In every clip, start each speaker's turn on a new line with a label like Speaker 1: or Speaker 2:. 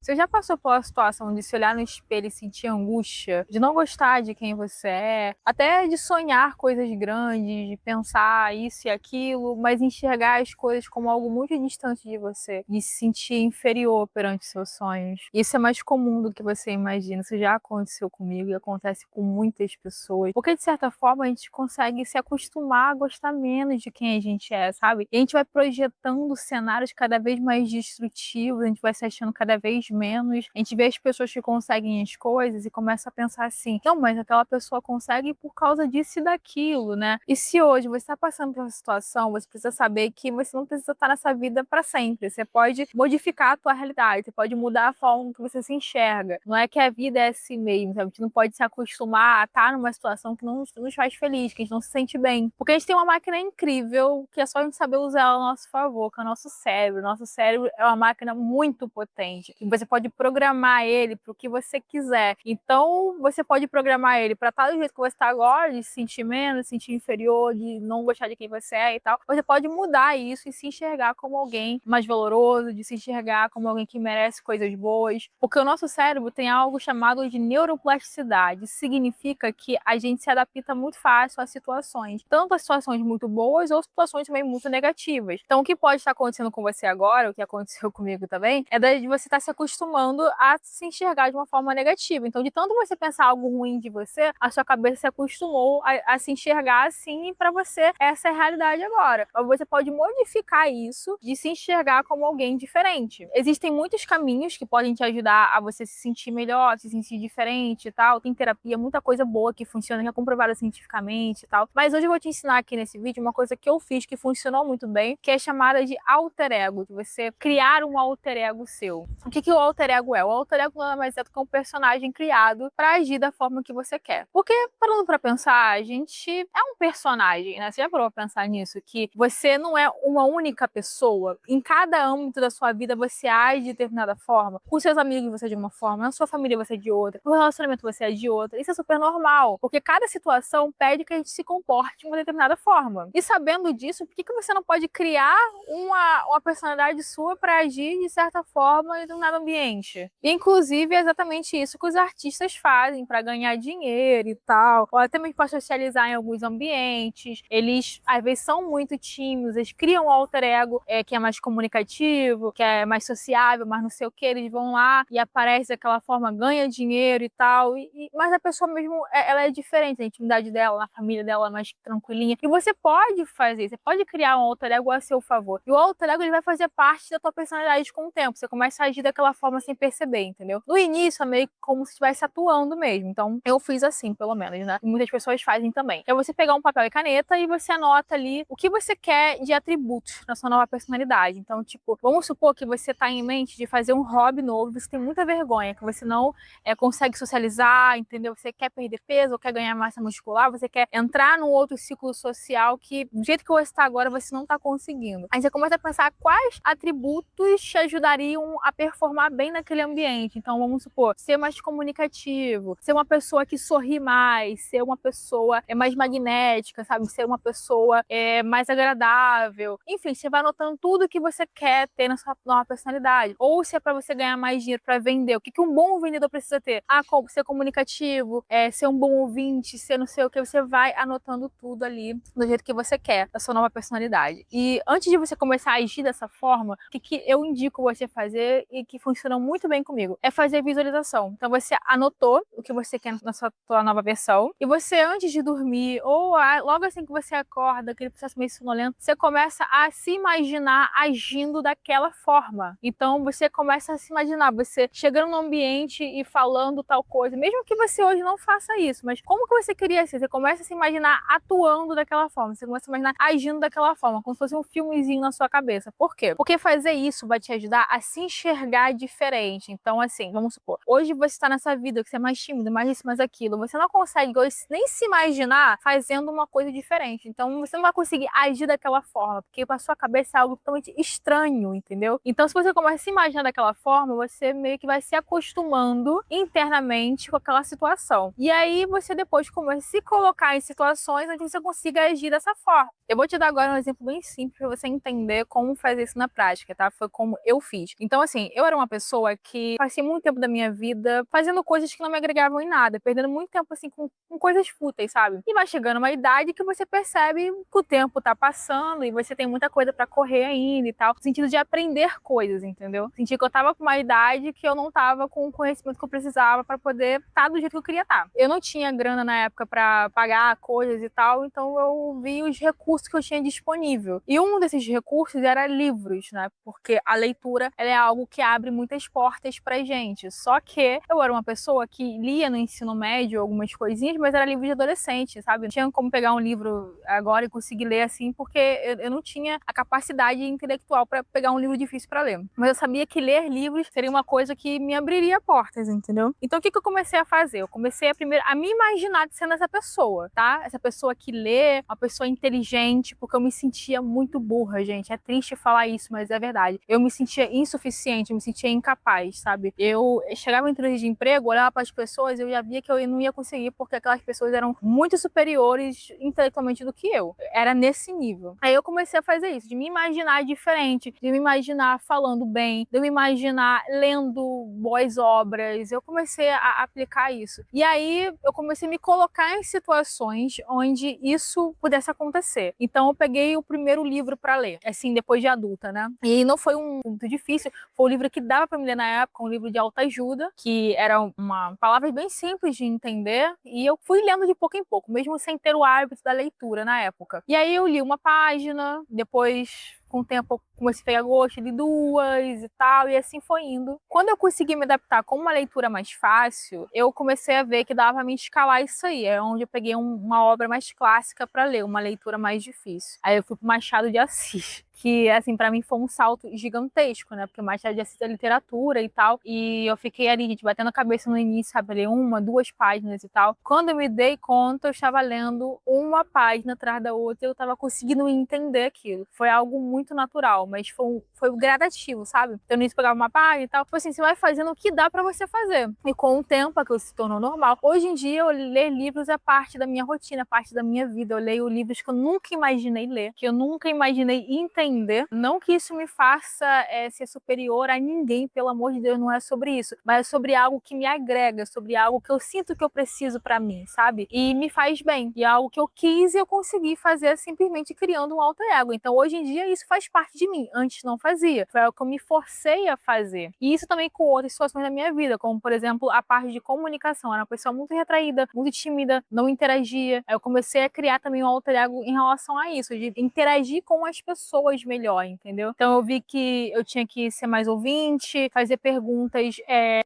Speaker 1: Você já passou pela situação de se olhar no espelho e sentir angústia, de não gostar de quem você é, até de sonhar coisas grandes, de pensar isso e aquilo, mas enxergar as coisas como algo muito distante de você, de se sentir inferior perante seus sonhos? Isso é mais comum do que você imagina. Isso já aconteceu comigo e acontece com muitas pessoas. Porque, de certa forma, a gente consegue se acostumar a gostar menos de quem a gente é, sabe? E a gente vai projetando cenários cada vez mais destrutivos, a gente vai se achando cada vez menos. A gente vê as pessoas que conseguem as coisas e começa a pensar assim: não, mas aquela pessoa consegue por causa disso e daquilo, né? E se hoje você está passando por uma situação, você precisa saber que você não precisa estar nessa vida para sempre. Você pode modificar a tua realidade, você pode mudar a forma que você se enxerga. Não é que a vida é assim mesmo, sabe? A gente não pode se acostumar a estar numa situação que não nos faz feliz, que a gente não se sente bem. Porque a gente tem uma máquina incrível que é só a gente saber usar ela ao nosso favor, que é o nosso cérebro. Nosso cérebro é uma máquina muito potente. E você pode programar ele para o que você quiser. Então, você pode programar ele para estar do jeito que você está agora, de se sentir menos, se sentir inferior, de não gostar de quem você é e tal. Você pode mudar isso e se enxergar como alguém mais valoroso, de se enxergar como alguém que merece coisas boas. Porque o nosso cérebro tem algo chamado de neuroplasticidade. Isso significa que a gente se adapta muito fácil às situações. Tanto as situações muito boas ou situações também muito negativas. Então, o que pode estar acontecendo com você agora, o que aconteceu comigo também, é de você estar se acostumando a se enxergar de uma forma negativa. Então, de tanto você pensar algo ruim de você, a sua cabeça se acostumou a se enxergar assim, e para você essa é a realidade agora. Mas você pode modificar isso de se enxergar como alguém diferente. Existem muitos caminhos que podem te ajudar a você se sentir melhor, se sentir diferente e tal. Tem terapia, muita coisa boa que funciona, que é comprovada cientificamente e tal. Mas hoje eu vou te ensinar aqui nesse vídeo uma coisa que eu fiz que funcionou muito bem, que é chamada de alter ego, de você criar um alter ego seu. O que o alter ego é? O alter ego nada mais é do que um personagem criado para agir da forma que você quer. Porque, parando pra pensar, a gente é um personagem, né? Você já parou pra pensar nisso? Que você não é uma única pessoa. Em cada âmbito da sua vida você age de determinada forma. Com seus amigos você é de uma forma, na sua família você é de outra, no relacionamento você é de outra. Isso é super normal, porque cada situação pede que a gente se comporte de uma determinada forma. E sabendo disso, por que você não pode criar uma personalidade sua para agir de certa forma em determinado ambiente? E, inclusive, é exatamente isso que os artistas fazem para ganhar dinheiro e tal, ou até mesmo para socializar em alguns ambientes. Eles, às vezes, são muito tímidos, eles criam um alter ego que é mais comunicativo, que é mais sociável, mas não sei o que, eles vão lá e aparece daquela forma, ganha dinheiro e tal, mas a pessoa mesmo, ela é diferente, a intimidade dela, na família dela é mais tranquilinha, e você pode fazer, você pode criar um alter ego a seu favor, e o alter ego ele vai fazer parte da tua personalidade com o tempo, você começa a agir daquela forma sem perceber, entendeu? No início é meio como se estivesse atuando mesmo, então eu fiz assim, pelo menos, né? E muitas pessoas fazem também. É você pegar um papel e caneta e você anota ali o que você quer de atributos na sua nova personalidade. Então, tipo, vamos supor que você tá em mente de fazer um hobby novo, você tem muita vergonha, que você não consegue socializar, entendeu? Você quer perder peso ou quer ganhar massa muscular, você quer entrar num outro ciclo social que, do jeito que você está agora, você não está conseguindo. Aí você começa a pensar quais atributos te ajudariam a performar bem naquele ambiente. Então, vamos supor, ser mais comunicativo, ser uma pessoa que sorri mais, ser uma pessoa mais magnética, sabe? Ser uma pessoa mais agradável. Enfim, você vai anotando tudo que você quer ter na sua nova personalidade. Ou se é para você ganhar mais dinheiro para vender, o que um bom vendedor precisa ter? Ser comunicativo, ser um bom ouvinte, ser não sei o que, você vai anotando tudo ali do jeito que você quer, da sua nova personalidade. E antes de você começar a agir dessa forma, o que eu indico você fazer e que funciona muito bem comigo é fazer visualização. Então você anotou o que você quer na sua nova versão e você antes de dormir ou logo assim que você acorda, aquele processo meio sonolento, você começa a se imaginar agindo daquela forma. Então você começa a se imaginar, você chegando no ambiente e falando tal coisa, mesmo que você hoje não faça isso, mas como que você queria ser? Você começa a se imaginar atuando daquela forma, você começa a imaginar agindo daquela forma, como se fosse um filmezinho na sua cabeça. Por quê? Porque fazer isso vai te ajudar a se enxergar diferente. Então, assim, vamos supor, hoje você está nessa vida que você é mais tímido, mais isso, mais aquilo, você não consegue hoje nem se imaginar fazendo uma coisa diferente. Então, você não vai conseguir agir daquela forma, porque pra sua cabeça é algo totalmente estranho, entendeu? Então, se você começa a se imaginar daquela forma, você meio que vai se acostumando internamente com aquela situação. E aí, você depois começa a se colocar em situações onde você consiga agir dessa forma. Eu vou te dar agora um exemplo bem simples para você entender como fazer isso na prática, tá? Foi como eu fiz. Então, assim, eu era uma pessoa pessoa que passei muito tempo da minha vida fazendo coisas que não me agregavam em nada, perdendo muito tempo, assim, com coisas fúteis, sabe? E vai chegando uma idade que você percebe que o tempo tá passando e você tem muita coisa pra correr ainda e tal, no sentido de aprender coisas, entendeu? Senti que eu tava com uma idade que eu não tava com o conhecimento que eu precisava pra poder estar do jeito que eu queria estar. Eu não tinha grana na época pra pagar coisas e tal, então eu vi os recursos que eu tinha disponível. E um desses recursos era livros, né? Porque a leitura, ela é algo que abre muitas portas pra gente. Só que eu era uma pessoa que lia no ensino médio algumas coisinhas, mas era livro de adolescente, sabe? Não tinha como pegar um livro agora e conseguir ler assim, porque eu não tinha a capacidade intelectual para pegar um livro difícil para ler. Mas eu sabia que ler livros seria uma coisa que me abriria portas, entendeu? Então o que eu comecei a fazer? Eu comecei a me imaginar sendo essa pessoa, tá? Essa pessoa que lê, uma pessoa inteligente, porque eu me sentia muito burra, gente. É triste falar isso, mas é verdade. Eu me sentia insuficiente, eu me sentia incapaz, sabe? Eu chegava em entrevista de emprego, olhava para as pessoas, eu já via que eu não ia conseguir, porque aquelas pessoas eram muito superiores intelectualmente do que eu. Era nesse nível. Aí eu comecei a fazer isso, de me imaginar diferente, de me imaginar falando bem, de me imaginar lendo boas obras. Eu comecei a aplicar isso. E aí eu comecei a me colocar em situações onde isso pudesse acontecer. Então eu peguei o primeiro livro para ler, assim, depois de adulta, né? E não foi muito difícil, foi um livro que dava para me ler na época, um livro de autoajuda, que era uma palavras bem simples de entender, e eu fui lendo de pouco em pouco, mesmo sem ter o hábito da leitura na época. E aí eu li uma página, depois, com o tempo, eu comecei a pegar gosto, li duas e tal, e assim foi indo. Quando eu consegui me adaptar com uma leitura mais fácil, eu comecei a ver que dava pra me escalar isso aí. É onde eu peguei uma obra mais clássica para ler, uma leitura mais difícil. Aí eu fui pro Machado de Assis, que, assim, pra mim foi um salto gigantesco, né? Porque Machado de Assis é literatura e tal. E eu fiquei ali, gente, batendo a cabeça no início, sabe? Ler uma, duas páginas e tal. Quando eu me dei conta, eu estava lendo uma página atrás da outra e eu tava conseguindo entender aquilo. Foi algo muito natural, mas foi gradativo, sabe? Então, no início pegava uma página e tal. Tipo assim, você vai fazendo o que dá pra você fazer. E com o tempo, aquilo se tornou normal. Hoje em dia, eu ler livros é parte da minha rotina, parte da minha vida. Eu leio livros que eu nunca imaginei ler, que eu nunca imaginei entender. Não que isso me faça ser superior a ninguém, pelo amor de Deus, não é sobre isso, mas é sobre algo que me agrega, sobre algo que eu sinto que eu preciso pra mim, sabe? E me faz bem. E é algo que eu quis e eu consegui fazer simplesmente criando um alter ego. Então, hoje em dia, isso faz parte de mim. Antes não fazia. Foi algo que eu me forcei a fazer. E isso também com outras situações da minha vida, como, por exemplo, a parte de comunicação. Eu era uma pessoa muito retraída, muito tímida, não interagia. Aí eu comecei a criar também um alter ego em relação a isso, de interagir com as pessoas melhor, entendeu? Então eu vi que eu tinha que ser mais ouvinte, fazer perguntas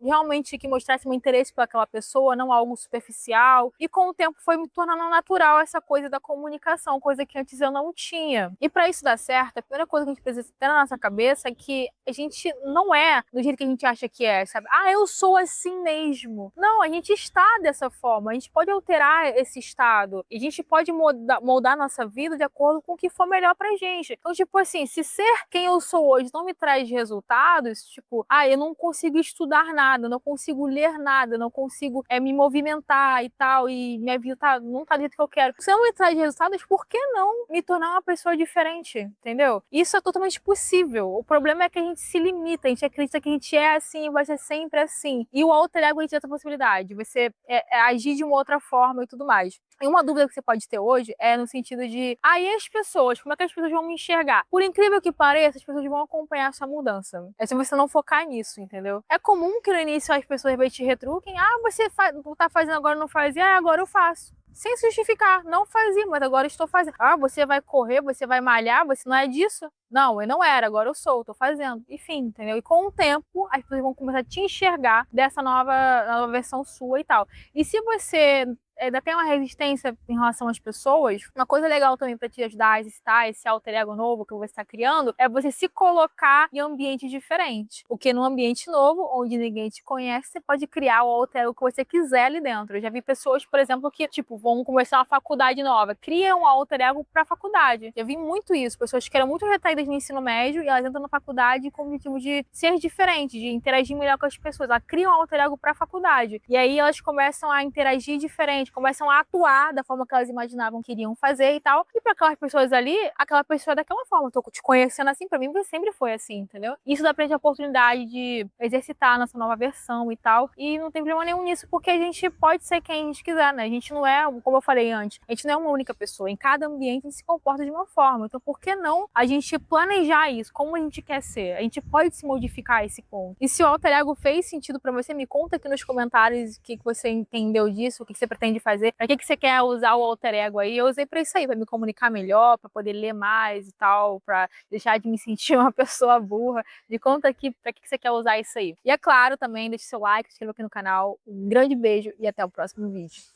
Speaker 1: realmente que mostrassem um interesse por aquela pessoa, não algo superficial. E com o tempo foi me tornando natural essa coisa da comunicação, coisa que antes eu não tinha. E para isso dar certo, a primeira coisa que a gente precisa ter na nossa cabeça é que a gente não é do jeito que a gente acha que é, sabe? Ah, eu sou assim mesmo. Não, a gente está dessa forma, a gente pode alterar esse estado, e a gente pode moldar nossa vida de acordo com o que for melhor pra gente. Então, tipo assim, se ser quem eu sou hoje não me traz resultados, tipo, eu não consigo estudar nada, não consigo ler nada, não consigo me movimentar e tal, e minha vida não tá do jeito que eu quero. Se não me traz resultados, por que não me tornar uma pessoa diferente, entendeu? Isso é totalmente possível. O problema é que a gente se limita, a gente acredita que a gente é assim e vai ser sempre assim. E o alter ego a gente tem essa possibilidade, você agir de uma outra forma e tudo mais. E uma dúvida que você pode ter hoje é no sentido de, e as pessoas, como é que as pessoas vão me enxergar? Por incrível que pareça, as pessoas vão acompanhar a sua mudança. É se você não focar nisso, entendeu? É comum que no início as pessoas te retruquem, você tá fazendo agora, não fazia, agora eu faço. Sem se justificar, não fazia, mas agora estou fazendo. Você vai correr, você vai malhar, você não é disso? Não, eu não era, agora eu sou, tô fazendo. Enfim, entendeu? E com o tempo, as pessoas vão começar a te enxergar dessa nova versão sua e tal. E se você ainda tem uma resistência em relação às pessoas, uma coisa legal também para te ajudar a exercitar esse alter ego novo que você está criando é você se colocar em ambientes diferentes. Porque num ambiente novo, onde ninguém te conhece, você pode criar o alter ego que você quiser ali dentro. Eu já vi pessoas, por exemplo, que, vão começar uma faculdade nova, criam um alter ego pra faculdade. Já vi muito isso, pessoas que eram muito retraídas no ensino médio e elas entram na faculdade com o objetivo de ser diferente, de interagir melhor com as pessoas. Elas criam um alter ego pra faculdade. E aí elas começam a interagir diferente, começam a atuar da forma que elas imaginavam que iriam fazer e tal. E para aquelas pessoas ali, aquela pessoa é daquela forma. Eu tô te conhecendo assim, para mim você sempre foi assim, entendeu? Isso dá pra gente a oportunidade de exercitar a nossa nova versão e tal. E não tem problema nenhum nisso, porque a gente pode ser quem a gente quiser, né? A gente não é, como eu falei antes, a gente não é uma única pessoa. Em cada ambiente a gente se comporta de uma forma. Então, por que não a gente planejar isso? Como a gente quer ser? A gente pode se modificar a esse ponto. E se o alter ego fez sentido pra você, me conta aqui nos comentários o que você entendeu disso, o que você pretende fazer, pra que você quer usar o alter ego aí. Eu usei pra isso aí, pra me comunicar melhor, pra poder ler mais e tal, pra deixar de me sentir uma pessoa burra. Me conta aqui pra que você quer usar isso aí. E é claro também, deixe seu like, se inscreva aqui no canal. Um grande beijo e até o próximo vídeo.